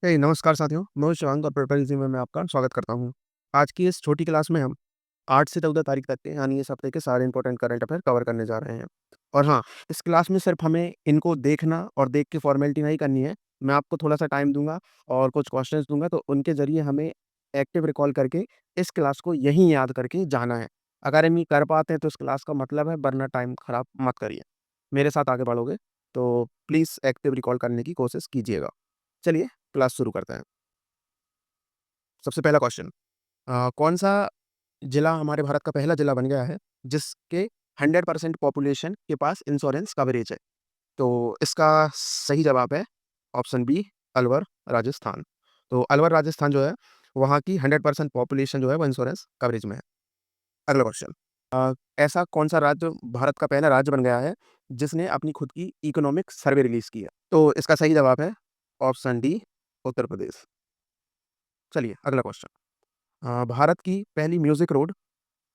नमस्कार साथियों, मैं शिवांग और प्रिपरेटरी में मैं आपका स्वागत करता हूँ। आज की इस छोटी क्लास में हम 8 से 14 तारीख तक के यानी इस हफ्ते के सारे इंपॉर्टेंट करंट अफेयर कवर करने जा रहे हैं। और हाँ, इस क्लास में सिर्फ हमें इनको देखना और देख के फॉर्मेलिटी नहीं करनी है। मैं आपको थोड़ा-सा टाइम दूँगा और कुछ क्वेश्चंस दूँगा, तो उनके ज़रिए हमें एक्टिव रिकॉल करके इस क्लास को यहीं याद करके जाना है। अगर हम ये कर पाते हैं तो इस क्लास का मतलब है, वरना टाइम खराब मत करिए। मेरे साथ आगे बढ़ोगे तो प्लीज़ एक्टिव रिकॉल करने की कोशिश कीजिएगा। चलिए क्लास शुरू करते हैं। सबसे पहला क्वेश्चन, कौन-सा जिला हमारे भारत का पहला जिला बन गया है, जिसके 100% पॉपुलेशन के पास इंश्योरेंस कवरेज है? तो इसका सही जवाब है ऑप्शन बी, अलवर, राजस्थान। तो अलवर, राजस्थान जो है, वहाँ की 100% पॉपुलेशन जो है वो इंश्योरेंस कवरेज में है। अगला क्वेश्चन, ऐसा कौन-सा राज्य भारत का पहला राज्य बन गया है, जिसने अपनी खुद की इकोनॉमिक सर्वे रिलीज़ की है? तो इसका सही जवाब है ऑप्शन डी, उत्तर प्रदेश। चलिए अगला क्वेश्चन, भारत की पहली म्यूज़िक रोड,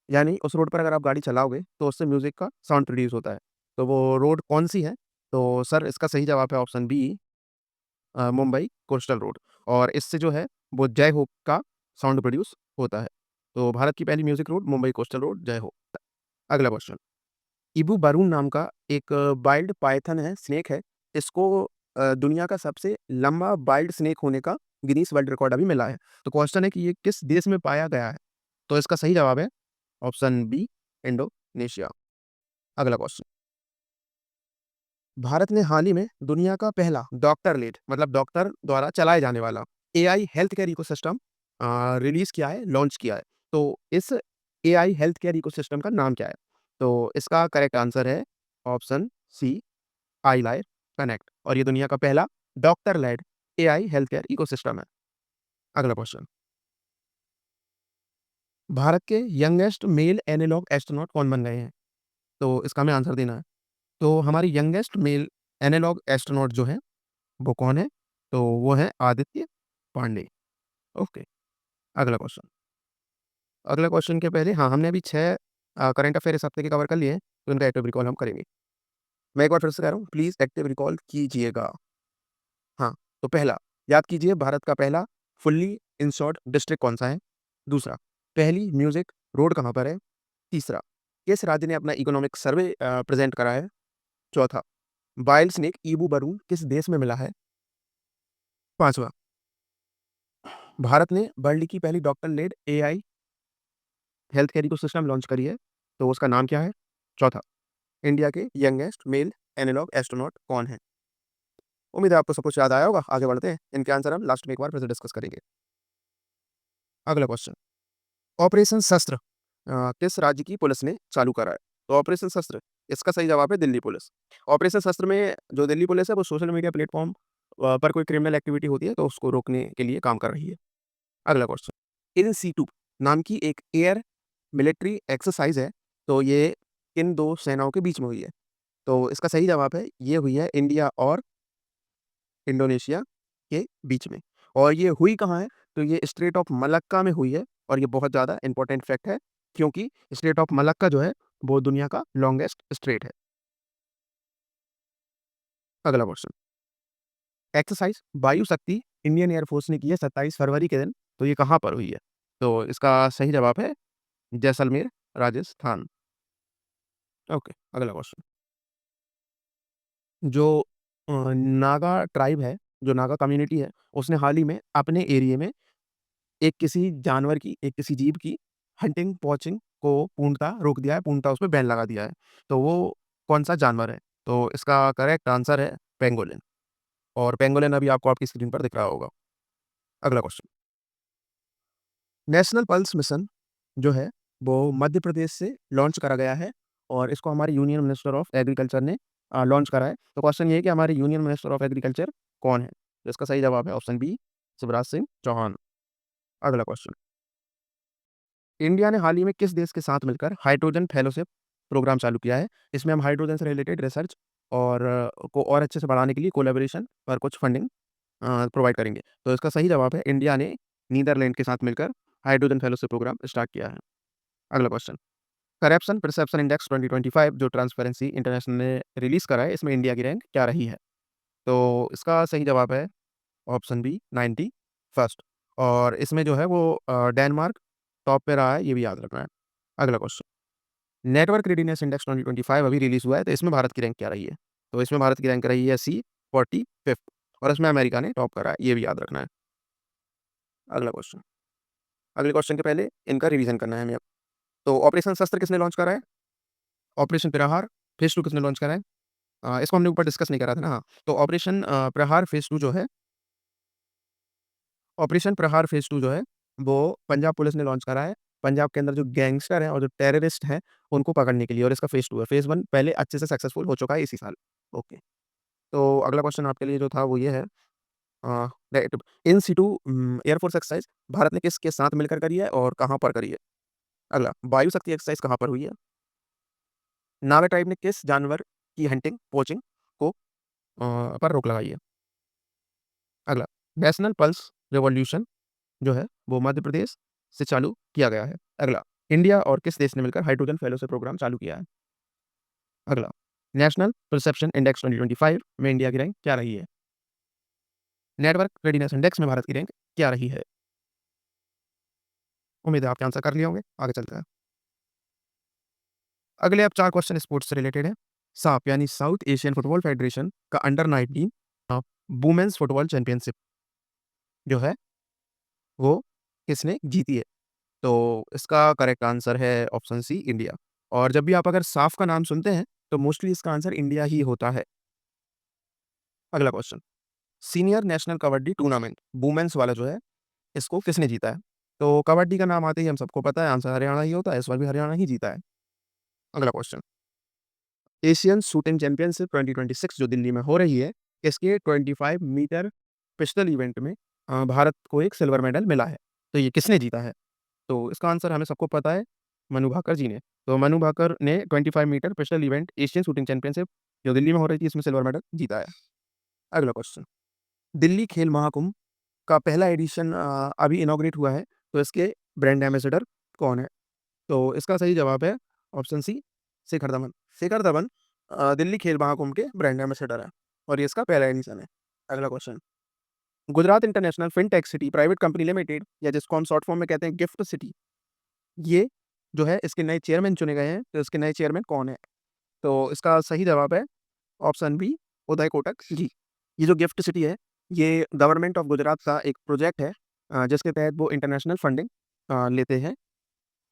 यानी उस रोड पर अगर आप गाड़ी चलाओगे तो उससे म्यूज़िक का साउंड प्रोड्यूस होता है। तो वो रोड कौन-सी है? तो सर इसका सही जवाब है option B, Mumbai coastal road. और इससे जो है वो जय हो का साउंड प्रोड्यूस होता है। तो भारत की पहली music road Mumbai coastal road, जय हो। अगला क्वेश्चन, इबू बरून नाम का एक वाइल्ड पाइथन है, स्नेक है। इसको दुनिया का सबसे लंबा वाइल्ड स्नेक होने का गिनीज वर्ल्ड रिकॉर्ड अभी मिला है। तो क्वेश्चन है कि ये किस देश में पाया गया है? तो इसका सही जवाब है ऑप्शन बी, इंडोनेशिया। अगला क्वेश्चन, भारत ने हाल ही में दुनिया का पहला डॉक्टर लेड मतलब डॉक्टर द्वारा चलाए जाने वाला AI health care ecosystem release किया है, लॉन्च किया है। तो इस एआई हेल्थ केयर इकोसिस्टम का नाम क्या है? तो इसका करेक्ट आंसर है ऑप्शन सी, आईलाइट कनेक्ट। और ये दुनिया का पहला doctor led AI health care ecosystem है। अगला क्वेश्चन, भारत के यंगेस्ट मेल एनालॉग एस्ट्रोनॉट कौन बन गए हैं? तो इसका हमें आंसर देना है। तो हमारी यंगेस्ट मेल एनालॉग एस्ट्रोनॉट जो है वो कौन है? तो वो है आदित्य पांडे। ओके, अगला क्वेश्चन। अगला क्वेश्चन के पहले हाँ, हमने अभी 6 करंट अफेयर इस हफ्ते के कवर कर लिए हैं, तो इनका एक्टिव रिकॉल हम करेंगे। मैं एक बार फिर से कह रहा हूँ, प्लीज़ एक्टिव रिकॉल कीजिएगा। हाँ, तो पहला, याद कीजिए भारत का पहला फुल्ली इंश्योर्ड डिस्ट्रिक्ट कौन-सा है? दूसरा, पहली म्यूज़िक रोड कहाँ पर है? तीसरा, किस राज्य ने अपना इकोनॉमिक सर्वे प्रेज़ेंट करा है? चौथा, वाइल्ड स्नेक ईबू बरून किस देश में मिला है? पाँचवाँ, भारत ने वर्ल्ड की पहली doctor led AI health care ecosystem launch करी है, तो उसका नाम क्या है? चौथा, इंडिया के यंगेस्ट मेल एनालॉग एस्ट्रोनॉट कौन है? उम्मीद है आपको सब कुछ याद आया होगा। आगे बढ़ते हैं। इनके आंसर हम लास्ट में एक बार फिर से डिस्कस करेंगे। अगला क्वेश्चन, ऑपरेशन शस्त्र किस राज्य की पुलिस ने चालू करा है? तो ऑपरेशन शस्त्र, इसका सही जवाब है दिल्ली पुलिस। ऑपरेशन शस्त्र में जो दिल्ली पुलिस है वो सोशल मीडिया प्लेटफ़ॉर्म पर कोई क्रिमिनल एक्टिविटी होती है तो उसको रोकने के लिए काम कर रही है। अगला क्वेश्चन, इन सीटू नाम की एक एयर मिलिट्री एक्सरसाइज़ है, तो ये किन 2 सेनाओं के बीच में हुई है? तो इसका सही जवाब है, ये हुई है इंडिया और इंडोनेशिया के बीच में। और ये हुई कहाँ है? तो ये स्ट्रेट ऑफ मलक्का में हुई है। और ये बहुत ज़्यादा इम्पोर्टेंट फैक्ट है, क्योंकि स्ट्रेट ऑफ मलक्का जो है, वो दुनिया का लॉन्गेस्ट स्ट्रेट है। अगला क्वेश्चन, एक्सरसाइज़ वायु शक्ति इंडियन एयर फोर्स ने की है 27 फरवरी के दिन, तो ये कहाँ पर हुई है? तो इसका सही जवाब है जैसलमेर, राजस्थान। ओके, अगला क्वेश्चन, जो नागा ट्राइब है, जो नागा कम्युनिटी है, उसने हाल ही में अपने एरिया में एक किसी जानवर की, एक किसी जीव की हंटिंग, पॉचिंग को पूर्णतः रोक दिया है, पूर्णतः उसपे बैन लगा दिया है। तो वो कौन-सा जानवर है? तो इसका करेक्ट आंसर है पेंगोलिन। और पेंगोलिन अभी आपको आपकी स्क्रीन पर दिख रहा होगा। अगला क्वेश्चन, नेशनल पल्स मिशन जो है, वो मध्य प्रदेश से लॉन्च करा गया है और इसको हमारे यूनियन मिनिस्टर ऑफ एग्रीकल्चर ने लॉन्च करा है। तो क्वेश्चन ये है कि हमारे यूनियन मिनिस्टर ऑफ एग्रीकल्चर कौन है? तो इसका सही जवाब है ऑप्शन बी, शिवराज सिंह चौहान। अगला क्वेश्चन, इंडिया ने हाल ही में किस देश के साथ मिलकर हाइड्रोजन फेलोशिप प्रोग्राम चालू किया है? इसमें हम हाइड्रोजन से रिलेटेड रिसर्च और को और अच्छे से बढ़ाने के लिए कोलैबोरेशन पर कुछ फंडिंग प्रोवाइड करेंगे। तो इसका सही जवाब है इंडिया ने नीदरलैंड के साथ मिलकर हाइड्रोजन फेलोशिप प्रोग्राम स्टार्ट किया है। अगला क्वेश्चन, करप्शन परसेप्शन इंडेक्स 2025 जो ट्रांसपेरेंसी इंटरनेशनल ने रिलीज़ करा है, इसमें इंडिया की रैंक क्या रही है? तो इसका सही जवाब है ऑप्शन बी 91st। और इसमें जो है वो डेनमार्क टॉप पे रहा है, ये भी याद रखना है। अगला क्वेश्चन, नेटवर्क रेडीनेस इंडेक्स 2025 अभी रिलीज़ हुआ है, तो इसमें भारत की रैंक क्या रही है? तो इसमें भारत की रैंक रही है सी 45th और इसमें अमेरिका ने टॉप करा है, ये भी याद रखना है। अगला क्वेश्चन, अगले क्वेश्चन के पहले इनका रिवीजन करना है हमें अब। तो ऑपरेशन शस्त्र किसने लॉन्च करा है? ऑपरेशन प्रहार फेज़ 2 किसने लॉन्च करा है? इसको हमने ऊपर डिस्कस नहीं करा था ना, हाँ। तो ऑपरेशन प्रहार फेज़ 2 जो है, ऑपरेशन प्रहार फेज़ 2 जो है, वो पंजाब पुलिस ने लॉन्च करा है। पंजाब के अंदर जो गैंगस्टर हैं और जो टेररिस्ट हैं, उनको पकड़ने के लिए, और इसका फेज़ 2 है। फेज़ 1 पहले अच्छे से सक्सेसफुल हो चुका है इसी साल। ओके। तो अगला क्वेश्चन आपके लिए जो था वो ये है, that in Situ air force exercise Bharat ने किसके साथ मिलकर करी है और कहाँ पर करी है? अगला, वायु शक्ति एक्सरसाइज कहाँ पर हुई है? नागा ट्राइब ने किस जानवर की हंटिंग, पोचिंग को पर रोक लगाई है? अगला, नेशनल पल्स रिवॉल्यूशन जो है वो मध्य प्रदेश से चालू किया गया है। अगला, इंडिया और किस देश ने मिलकर हाइड्रोजन फेलोशिप प्रोग्राम चालू किया है? अगला, नेशनल परसेप्शन इंडेक्स 2025 में इंडिया की रैंक क्या रही है? नेटवर्क रेडीनेस इंडेक्स में भारत की रैंक क्या रही है? उम्मीद है आपने आंसर कर लिए होंगे। आगे चलते हैं। अगले अब 4 क्वेश्चन स्पोर्ट्स से रिलेटेड हैं। साफ यानी साउथ एशियन फुटबॉल फेडरेशन का अंडर 19 वुमेन्स फुटबॉल चैंपियनशिप जो है वो किसने जीती है? तो इसका करेक्ट आंसर है ऑप्शन सी, इंडिया। और जब भी आप अगर साफ का नाम सुनते हैं तो मोस्टली इसका आंसर इंडिया ही होता है। अगला question, senior national kabaddi tournament women's वाला जो है, इसको किसने जीता है? तो कबड्डी का नाम आते ही हम सबको पता है आंसर हरियाणा ही होता है, इस बार भी हरियाणा ही जीता है। अगला क्वेश्चन, एशियन शूटिंग चैंपियनशिप 2026 जो दिल्ली में हो रही है, इसके 25 मीटर पिस्टल इवेंट में भारत को एक सिल्वर मेडल मिला है। तो ये किसने जीता है? तो इसका आंसर हमें सबको पता है, मनु भाकर जी ने। तो मनु भाकर ने 25 metre pistol event Asian shooting championship जो दिल्ली में हो रही थी, इसमें सिल्वर मेडल जीता है। अगला क्वेश्चन, दिल्ली खेल महाकुंभ का पहला एडिशन अभी इनॉग्रेट हुआ है, तो इसके ब्रांड एम्बेसडर कौन है? तो इसका सही जवाब है ऑप्शन सी, शिखर धवन। शिखर धवन दिल्ली खेल महाकुंभ के ब्रांड एम्बेसडर हैं और ये इसका पहला एडिशन है। अगला question, Gujarat international fintech city private company limited या जिसको हम शॉर्ट फॉर्म में कहते हैं गिफ्ट सिटी, ये जो है इसके नए चेयरमैन चुने गए हैं, तो इसके नए चेयरमैन कौन है? तो इसका सही जवाब है ऑप्शन बी, उदय कोटक जी। ये जो गिफ्ट सिटी है, ये गवर्नमेंट ऑफ गुजरात का एक प्रोजेक्ट है, जिसके तहत वो इंटरनेशनल फंडिंग लेते हैं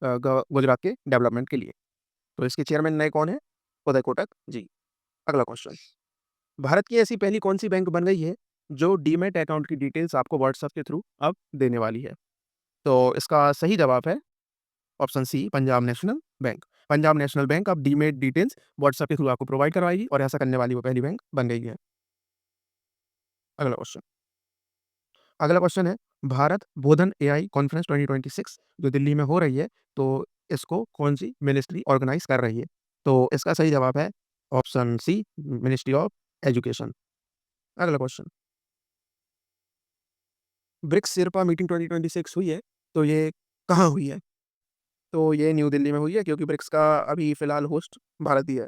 गुजरात के डेवलपमेंट के लिए। तो इसके चेयरमैन नए कौन है? उदय कोटक जी। अगला क्वेश्चन, भारत की ऐसी पहली कौन सी बैंक बन गई है जो डीमैट अकाउंट की डिटेल्स आपको व्हाट्सएप के थ्रू अब देने वाली है? तो इसका सही जवाब है option C, Punjab national bank. Punjab national bank अब डीमैट डिटेल्स व्हाट्सएप के थ्रू आपको प्रोवाइड करवाएगी और ऐसा करने वाली वो पहली बैंक बन गई है। अगला क्वेश्चन, अगला क्वेश्चन है, भारत बोधन एआई कॉन्फ्रेंस 2026 जो दिल्ली में हो रही है, तो इसको कौन सी मिनिस्ट्री ऑर्गेनाइज कर रही है? तो इसका सही जवाब है option C, ministry of education. अगला क्वेश्चन, ब्रिक्स शेरपा मीटिंग 2026 हुई है, तो ये कहाँ हुई है? तो ये न्यू दिल्ली में हुई है क्योंकि ब्रिक्स का अभी फिलहाल होस्ट भारत ही है।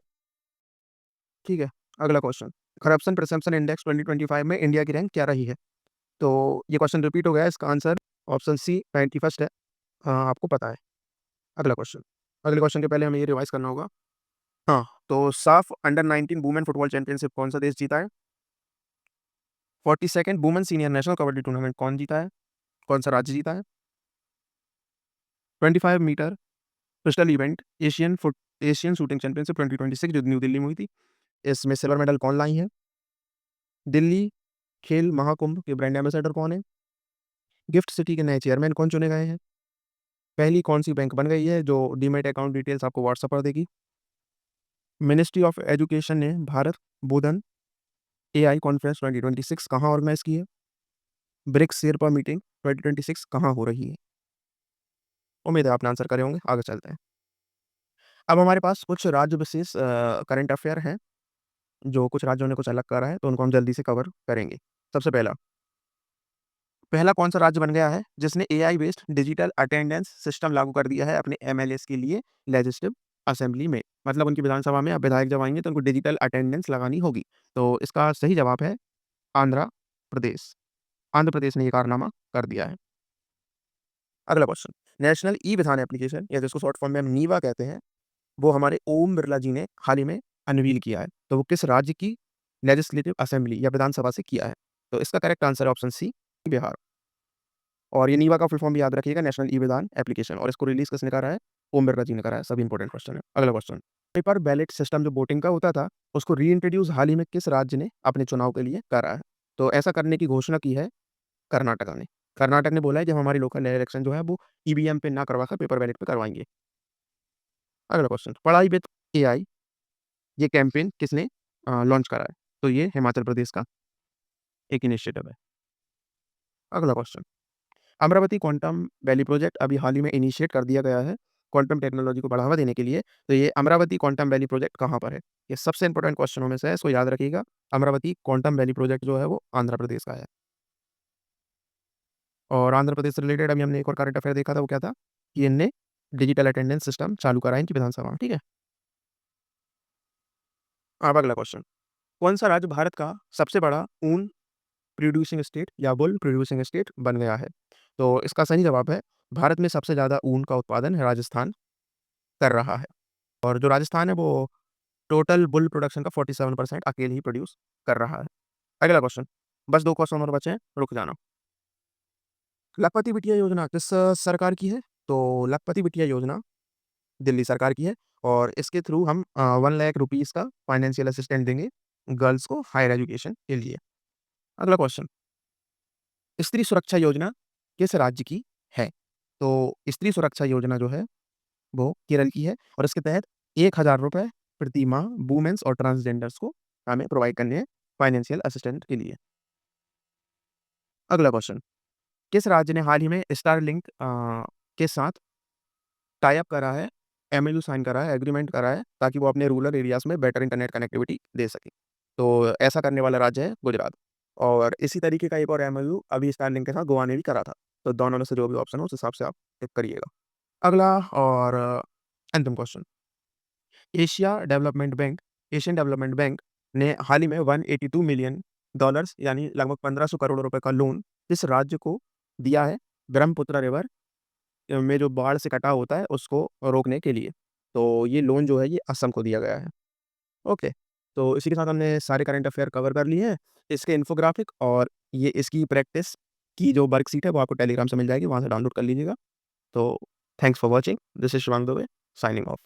ठीक है। अगला क्वेश्चन, करप्शन परसेप्शन इंडेक्स 2025 में इंडिया की रैंक क्या रही है? तो ये क्वेश्चन रिपीट हो गया है, इसका आंसर ऑप्शन सी 91st है। हाँ, आपको पता है। अगला क्वेश्चन, अगले क्वेश्चन के पहले हमें ये रिवाइज करना होगा। हाँ, तो साफ अंडर 19 वुमेन फुटबॉल चैंपियनशिप कौन सा देश जीता है? 42nd women senior national kabaddi tournament कौन जीता है? कौन सा राज्य जीता है? 25 metre pistol event Asian shooting championship 2026 जो न्यू दिल्ली में हुई थी, इसमें सिल्वर मेडल कौन लाई है? दिल्ली खेल महाकुंभ के ब्रांड एम्बेसडर कौन है? गिफ्ट सिटी के नए चेयरमैन कौन चुने गए हैं? पहली कौन सी बैंक बन गई है जो डीमैट अकाउंट डिटेल्स आपको व्हाट्सएप पर देगी? मिनिस्ट्री ऑफ एजुकेशन ने भारत बोधन एआई कॉन्फ्रेंस 2026 कहाँ ऑर्गेनाइज की है? ब्रिक्स शेरपा मीटिंग 2026 कहाँ हो रही है? उम्मीद है आपने आंसर करे होंगे। आगे चलते हैं। अब हमारे पास कुछ राज्य विशेष करंट अफेयर हैं, जो कुछ राज्यों ने कुछ अलग करा है, तो उनको हम जल्दी से कवर करेंगे। सबसे पहला, पहला कौन-सा राज्य बन गया है जिसने AI based digital attendance system लागू कर दिया है अपने एमएलएस के लिए लेजिस्लेटिव असेंबली में? मतलब उनकी विधानसभा में अब विधायक जब आएँगे तो उनको डिजिटल अटेंडेंस लगानी होगी। तो इसका सही जवाब है आंध्र प्रदेश। आंध्र प्रदेश ने ये कारनामा कर दिया है। अगला क्वेश्चन, नेशनल ई-विधान एप्लीकेशन या जिसको शॉर्ट फॉर्म में हम नीवा कहते हैं, वो हमारे ओम बिरला जी ने हाल ही में अनवील किया है। तो वो किस राज्य की लेजिस्लेटिव असेंबली या विधानसभा से किया है? तो इसका करेक्ट आंसर है ऑप्शन सी, बिहार। और ये नीवा का फुल फॉर्म भी याद रखिएगा, नेशनल ई-विधान एप्लीकेशन, और इसको रिलीज़ किसने करा है? ओम बिरला जी ने करा है। सभी इंपॉर्टेंट क्वेश्चन है। अगला क्वेश्चन, पेपर बैलेट सिस्टम जो वोटिंग का होता था, उसको रीइंट्रोड्यूस हाल ही में किस राज्य ने अपने चुनाव के लिए करा है? तो ऐसा करने की घोषणा की है कर्नाटका ने। कर्नाटक ने बोला है कि हम हमारी लोकल इलेक्शन जो है वो ईवीएम पे ना करवा कर पेपर बैलेट पे करवाएँगे। अगला क्वेश्चन, पढ़ाई विद एआई ये कैंपेन किसने लॉन्च करा है? तो ये हिमाचल प्रदेश का एक इनिशिएटिव है। अगला question, Amravati quantum valley project अभी हाल ही में इनिशिएट कर दिया गया है, क्वांटम टेक्नोलॉजी को बढ़ावा देने के लिए। तो ये अमरावती क्वांटम वैली प्रोजेक्ट कहाँ पर है? ये सबसे इंपोर्टेंट क्वेश्चनों में से है, इसको याद रखिएगा। अमरावती क्वांटम वैली प्रोजेक्ट जो है वो आंध्र प्रदेश का है। और आंध्र प्रदेश से रिलेटेड अभी हमने एक और करंट अफेयर देखा था, वो क्या था? कि इनने डिजिटल अटेंडेंस सिस्टम चालू करा है इनकी विधानसभा में, ठीक है? अब अगला क्वेश्चन, कौन-सा राज्य भारत का सबसे बड़ा ऊन प्रोड्यूसिंग स्टेट या वूल प्रोड्यूसिंग स्टेट बन गया है? तो इसका सही जवाब है, भारत में सबसे ज़्यादा ऊन का उत्पादन राजस्थान कर रहा है। और जो राजस्थान है वो टोटल वूल प्रोडक्शन का 47% अकेले ही प्रोड्यूस कर रहा है। अगला क्वेश्चन, बस 2 क्वेश्चन और बचे हैं, रुक जाना। लखपति बिटिया योजना किस सरकार की है? तो लखपति बिटिया योजना दिल्ली सरकार की है, और इसके थ्रू हम 1 लाख रुपीज़ का फाइनेंशियल असिस्टेंस देंगे गर्ल्स को हायर एजुकेशन के लिए। अगला क्वेश्चन, स्त्री सुरक्षा योजना किस राज्य की है? तो स्त्री सुरक्षा योजना जो है वो केरल की है, और इसके तहत ₹1000 प्रति माह वुमेन्स और ट्रांसजेंडर्स को हमें प्रोवाइड करने हैं फाइनेंशियल असिस्टेंट के लिए। अगला क्वेश्चन, किस राज्य ने हाल ही में स्टारलिंक के साथ टाई अप करा है, एमओयू साइन करा है, एग्रीमेंट करा है, ताकि वो अपने रूरल एरियाज़ में बेटर इंटरनेट कनेक्टिविटी दे सकें। तो ऐसा करने वाला राज्य है गुजरात, और इसी तरीके का एक और एमओयू अभी स्टारलिंक के साथ गोवा ने भी करा था। तो दोनों में से जो भी ऑप्शन हो उस हिसाब से आप टिक करिएगा। अगला और अंतिम क्वेश्चन, एशियन डेवलपमेंट बैंक ने हाल ही में $182 मिलियन यानी लगभग 1500 करोड़ रुपए का लोन किस राज्य को दिया है ब्रह्मपुत्र रिवर में जो बाढ़ से कटाव होता है उसको रोकने के लिए? तो ये लोन जो है ये असम को दिया गया है। ओके, तो इसी के साथ हमने सारे करंट अफेयर कवर कर लिए हैं। इसके इन्फोग्राफिक और ये इसकी प्रैक्टिस की जो वर्कशीट है वो आपको टेलीग्राम से मिल जाएगी, वहाँ से डाउनलोड कर लीजिएगा। तो thanks for watching, this is Shivang Dubey signing off.